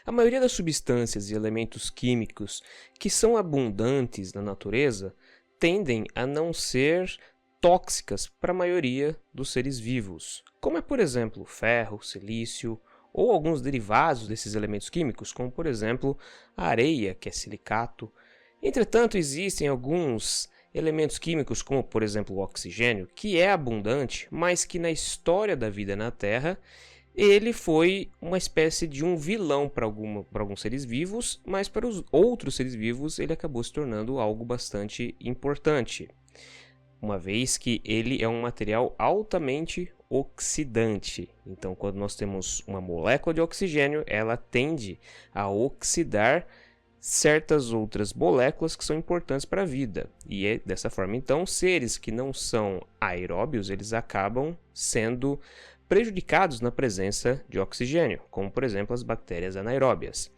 A maioria das substâncias e elementos químicos que são abundantes na natureza tendem a não ser tóxicas para a maioria dos seres vivos, como é, por exemplo, ferro, silício ou alguns derivados desses elementos químicos, como, por exemplo, a areia, que é silicato. Entretanto, existem alguns elementos químicos, como, por exemplo, o oxigênio, que é abundante, mas que na história da vida na Terra ele foi uma espécie de um vilão para alguns seres vivos, mas para os outros seres vivos ele acabou se tornando algo bastante importante, uma vez que ele é um material altamente oxidante. Então, quando nós temos uma molécula de oxigênio, ela tende a oxidar certas outras moléculas que são importantes para a vida. E é dessa forma, então, seres que não são aeróbios, eles acabam sendo prejudicados na presença de oxigênio, como por exemplo as bactérias anaeróbias.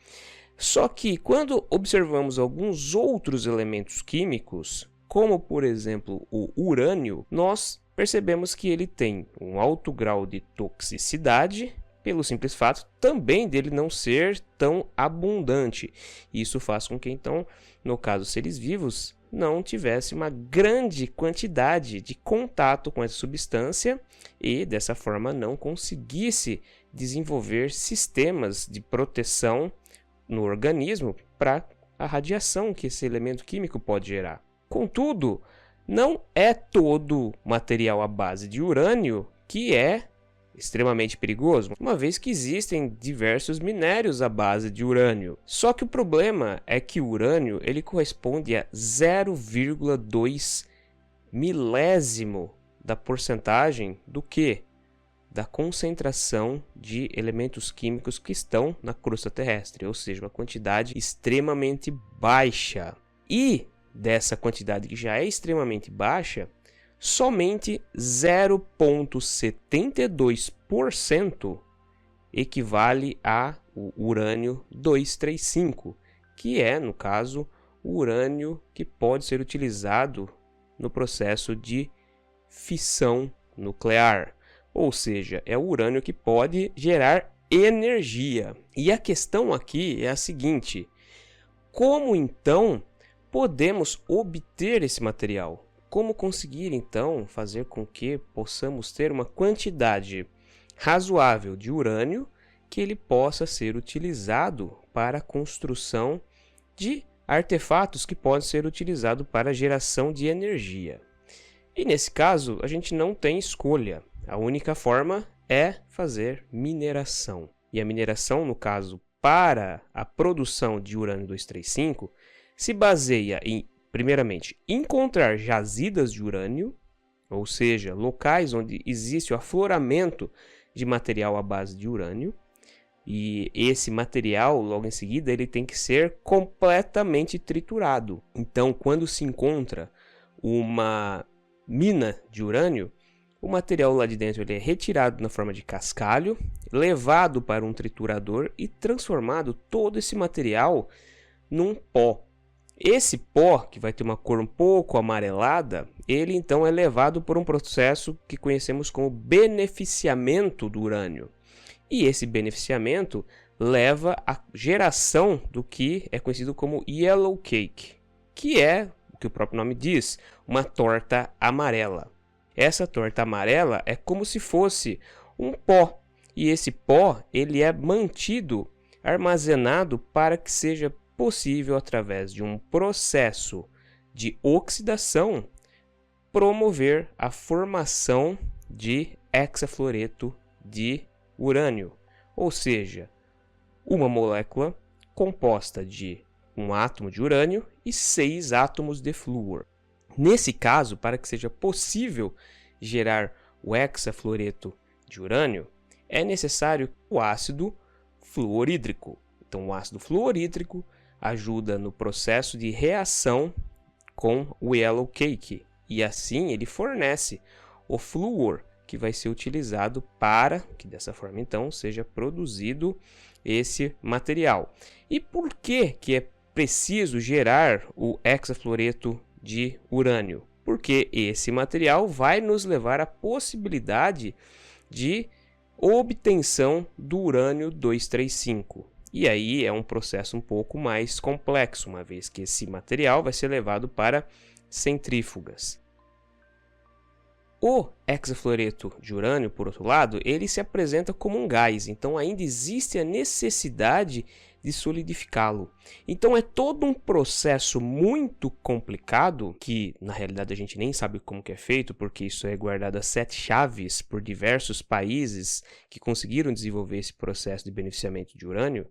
Só que quando observamos alguns outros elementos químicos, como por exemplo o urânio, nós percebemos que ele tem um alto grau de toxicidade, pelo simples fato também dele não ser tão abundante. Isso faz com que então, no caso seres vivos, não tivesse uma grande quantidade de contato com essa substância e dessa forma não conseguisse desenvolver sistemas de proteção no organismo para a radiação que esse elemento químico pode gerar. Contudo, não é todo material à base de urânio que é extremamente perigoso, uma vez que existem diversos minérios à base de urânio. Só que o problema é que o urânio ele corresponde a 0,2 milésimo da porcentagem do que? Da concentração de elementos químicos que estão na crosta terrestre, ou seja, uma quantidade extremamente baixa. E dessa quantidade que já é extremamente baixa, somente 0,72% equivale ao urânio 235, que é, no caso, o urânio que pode ser utilizado no processo de fissão nuclear, ou seja, é o urânio que pode gerar energia. E a questão aqui é a seguinte: como então podemos obter esse material? Como conseguir, então, fazer com que possamos ter uma quantidade razoável de urânio que ele possa ser utilizado para a construção de artefatos que podem ser utilizados para a geração de energia? E nesse caso, a gente não tem escolha. A única forma é fazer mineração. E a mineração, no caso, para a produção de urânio 235, se baseia em, primeiramente, encontrar jazidas de urânio, ou seja, locais onde existe o afloramento de material à base de urânio, e esse material, logo em seguida, ele tem que ser completamente triturado. Então, quando se encontra uma mina de urânio, o material lá de dentro ele é retirado na forma de cascalho, levado para um triturador e transformado todo esse material num pó. Esse pó, que vai ter uma cor um pouco amarelada, ele então é levado por um processo que conhecemos como beneficiamento do urânio. E esse beneficiamento leva à geração do que é conhecido como yellow cake, que é, o que o próprio nome diz, uma torta amarela. Essa torta amarela é como se fosse um pó, e esse pó ele é mantido, armazenado para que seja possível, através de um processo de oxidação, promover a formação de hexafluoreto de urânio, ou seja, uma molécula composta de um átomo de urânio e 6 átomos de flúor. Nesse caso, para que seja possível gerar o hexafluoreto de urânio, é necessário o ácido fluorídrico. Então, o ácido fluorídrico ajuda no processo de reação com o yellow cake e assim ele fornece o flúor que vai ser utilizado para que dessa forma então seja produzido esse material. E por que é preciso gerar o hexafluoreto de urânio? Porque esse material vai nos levar à possibilidade de obtenção do urânio 235. E aí é um processo um pouco mais complexo, uma vez que esse material vai ser levado para centrífugas. O hexafluoreto de urânio, por outro lado, ele se apresenta como um gás, então ainda existe a necessidade de solidificá-lo. Então é todo um processo muito complicado, que na realidade a gente nem sabe como que é feito, porque isso é guardado a 7 chaves por diversos países que conseguiram desenvolver esse processo de beneficiamento de urânio.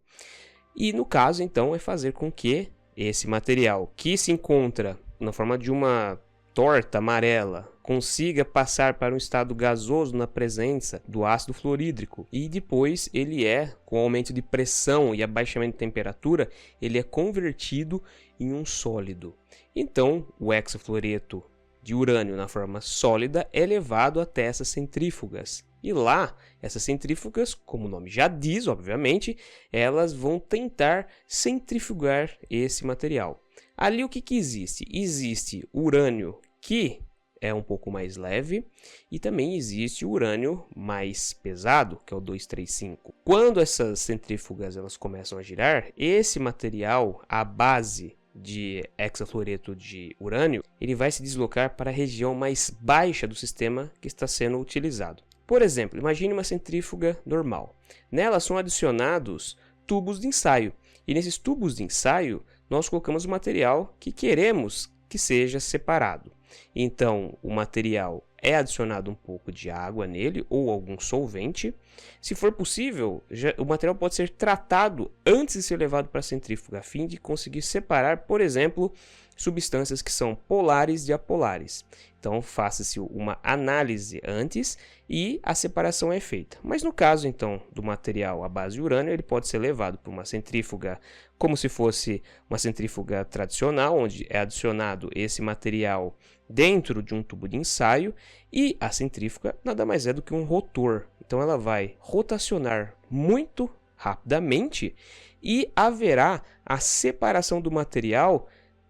E no caso, então, é fazer com que esse material que se encontra na forma de uma torta amarela consiga passar para um estado gasoso na presença do ácido fluorídrico, e depois ele com o aumento de pressão e abaixamento de temperatura, ele é convertido em um sólido. Então o hexafluoreto de urânio na forma sólida é levado até essas centrífugas. E lá, essas centrífugas, como o nome já diz, obviamente, elas vão tentar centrifugar esse material. Ali o que existe? Existe urânio que é um pouco mais leve e também existe o urânio mais pesado, que é o 235. Quando essas centrífugas elas começam a girar, esse material, a base de hexafluoreto de urânio, ele vai se deslocar para a região mais baixa do sistema que está sendo utilizado. Por exemplo, imagine uma centrífuga normal. Nela são adicionados tubos de ensaio, e nesses tubos de ensaio nós colocamos o material que queremos que seja separado. Então o material é adicionado um pouco de água nele ou algum solvente. Se for possível, o material pode ser tratado antes de ser levado para a centrífuga, a fim de conseguir separar, por exemplo, substâncias que são polares de apolares. Então faça-se uma análise antes e a separação é feita. Mas no caso então do material à base de urânio, ele pode ser levado para uma centrífuga como se fosse uma centrífuga tradicional, onde é adicionado esse material dentro de um tubo de ensaio, e a centrífuga nada mais é do que um rotor. Então ela vai rotacionar muito rapidamente e haverá a separação do material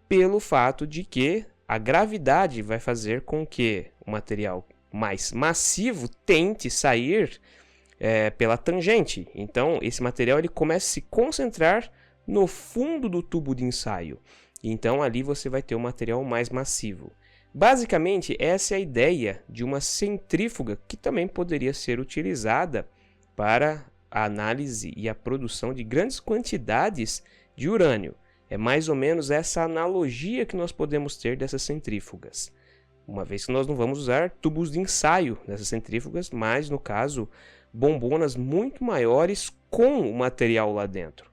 pelo fato de que a gravidade vai fazer com que o material mais massivo tente sair pela tangente. Então esse material ele começa a se concentrar no fundo do tubo de ensaio. Então ali você vai ter o material mais massivo. Basicamente, essa é a ideia de uma centrífuga que também poderia ser utilizada para a análise e a produção de grandes quantidades de urânio. É mais ou menos essa analogia que nós podemos ter dessas centrífugas. Uma vez que nós não vamos usar tubos de ensaio nessas centrífugas, mas no caso, bombonas muito maiores com o material lá dentro.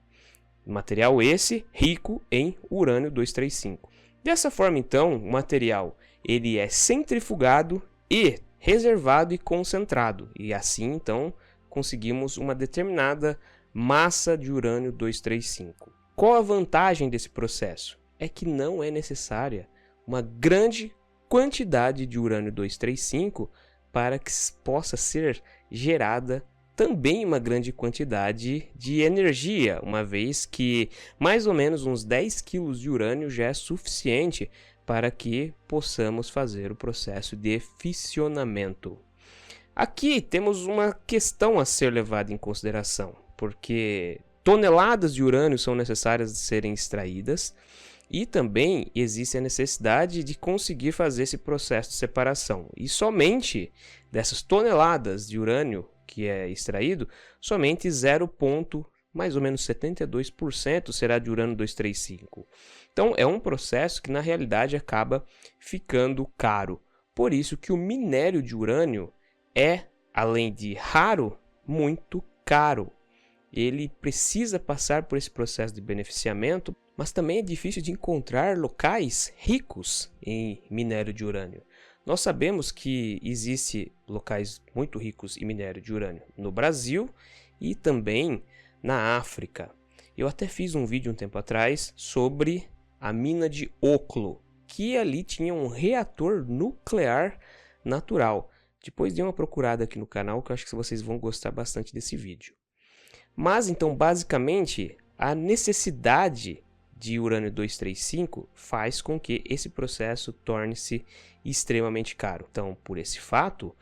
Material esse rico em urânio 235. Dessa forma, então, o material ele é centrifugado e reservado e concentrado. E assim, então, conseguimos uma determinada massa de urânio 235. Qual a vantagem desse processo? É que não é necessária uma grande quantidade de urânio 235 para que possa ser gerada também uma grande quantidade de energia, uma vez que mais ou menos uns 10 kg de urânio já é suficiente para que possamos fazer o processo de fissionamento. Aqui temos uma questão a ser levada em consideração, porque toneladas de urânio são necessárias de serem extraídas e também existe a necessidade de conseguir fazer esse processo de separação. E somente dessas toneladas de urânio que é extraído, somente mais ou menos 72% será de urânio 235. Então é um processo que na realidade acaba ficando caro. Por isso que o minério de urânio é, além de raro, muito caro. Ele precisa passar por esse processo de beneficiamento, mas também é difícil de encontrar locais ricos em minério de urânio. Nós sabemos que existe locais muito ricos em minério de urânio no Brasil e também na África. Eu até fiz um vídeo um tempo atrás sobre a mina de Oklo, que ali tinha um reator nuclear natural. Depois dê uma procurada aqui no canal que eu acho que vocês vão gostar bastante desse vídeo. Mas então basicamente a necessidade de urânio 235 faz com que esse processo torne-se extremamente caro. Então, por esse fato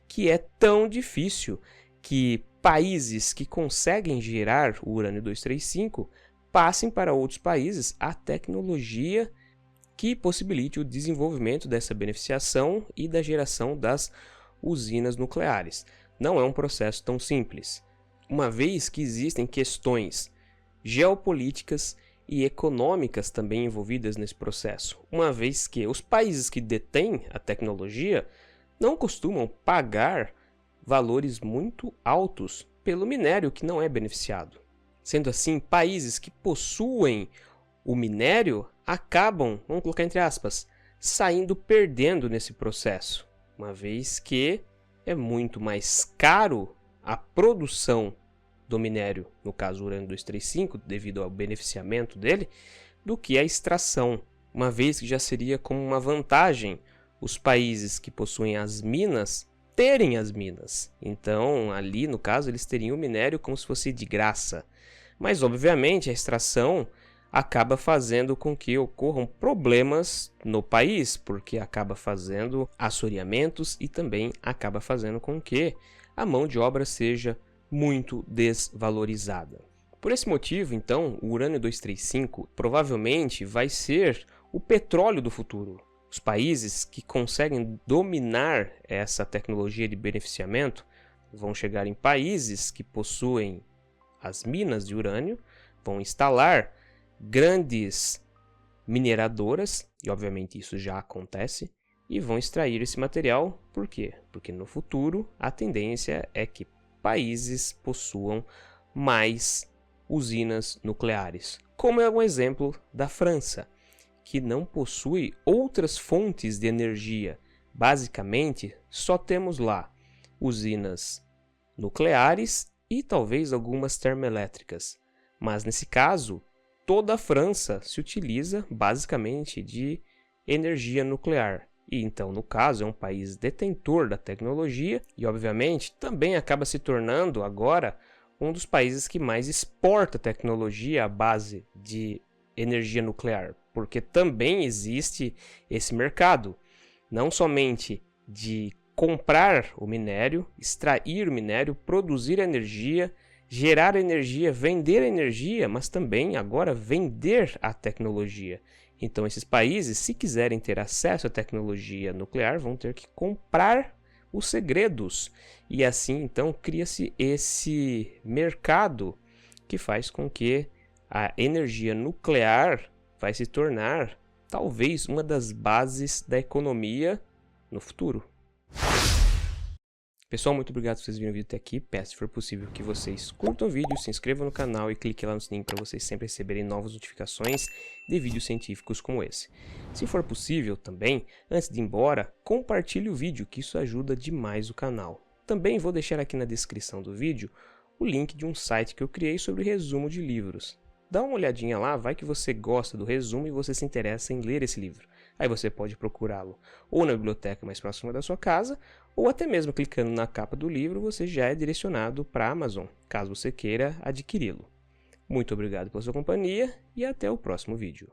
que é tão difícil que países que conseguem gerar o urânio 235 passem para outros países a tecnologia que possibilite o desenvolvimento dessa beneficiação e da geração das usinas nucleares. Não é um processo tão simples, uma vez que existem questões geopolíticas e econômicas também envolvidas nesse processo, uma vez que os países que detêm a tecnologia não costumam pagar valores muito altos pelo minério que não é beneficiado. Sendo assim, países que possuem o minério acabam, vamos colocar entre aspas, saindo perdendo nesse processo, uma vez que é muito mais caro a produção do minério, no caso o urânio 235, devido ao beneficiamento dele, do que a extração, uma vez que já seria como uma vantagem os países que possuem as minas terem as minas. Então, ali no caso, eles teriam o minério como se fosse de graça. Mas, obviamente, a extração acaba fazendo com que ocorram problemas no país, porque acaba fazendo assoreamentos e também acaba fazendo com que a mão de obra seja muito desvalorizada. Por esse motivo, então, o urânio 235 provavelmente vai ser o petróleo do futuro. Os países que conseguem dominar essa tecnologia de beneficiamento vão chegar em países que possuem as minas de urânio, vão instalar grandes mineradoras, e obviamente isso já acontece, e vão extrair esse material. Por quê? Porque no futuro a tendência é que países possuam mais usinas nucleares, como é um exemplo da França, que não possui outras fontes de energia. Basicamente, só temos lá usinas nucleares e talvez algumas termoelétricas. Mas nesse caso, toda a França se utiliza basicamente de energia nuclear. E então, no caso, é um país detentor da tecnologia e, obviamente, também acaba se tornando agora um dos países que mais exporta tecnologia à base de energia nuclear, porque também existe esse mercado, não somente de comprar o minério, extrair o minério, produzir energia, gerar energia, vender energia, mas também agora vender a tecnologia. Então esses países, se quiserem ter acesso à tecnologia nuclear, vão ter que comprar os segredos. E assim então cria-se esse mercado que faz com que a energia nuclear vai se tornar talvez uma das bases da economia no futuro. Pessoal, muito obrigado por vocês virem o vídeo até aqui. Peço, se for possível, que vocês curtam o vídeo, se inscrevam no canal e cliquem lá no sininho para vocês sempre receberem novas notificações de vídeos científicos como esse. Se for possível também, antes de ir embora, compartilhe o vídeo, que isso ajuda demais o canal. Também vou deixar aqui na descrição do vídeo o link de um site que eu criei sobre resumo de livros. Dá uma olhadinha lá, vai que você gosta do resumo e você se interessa em ler esse livro. Aí você pode procurá-lo ou na biblioteca mais próxima da sua casa, ou até mesmo clicando na capa do livro você já é direcionado para a Amazon, caso você queira adquiri-lo. Muito obrigado pela sua companhia e até o próximo vídeo.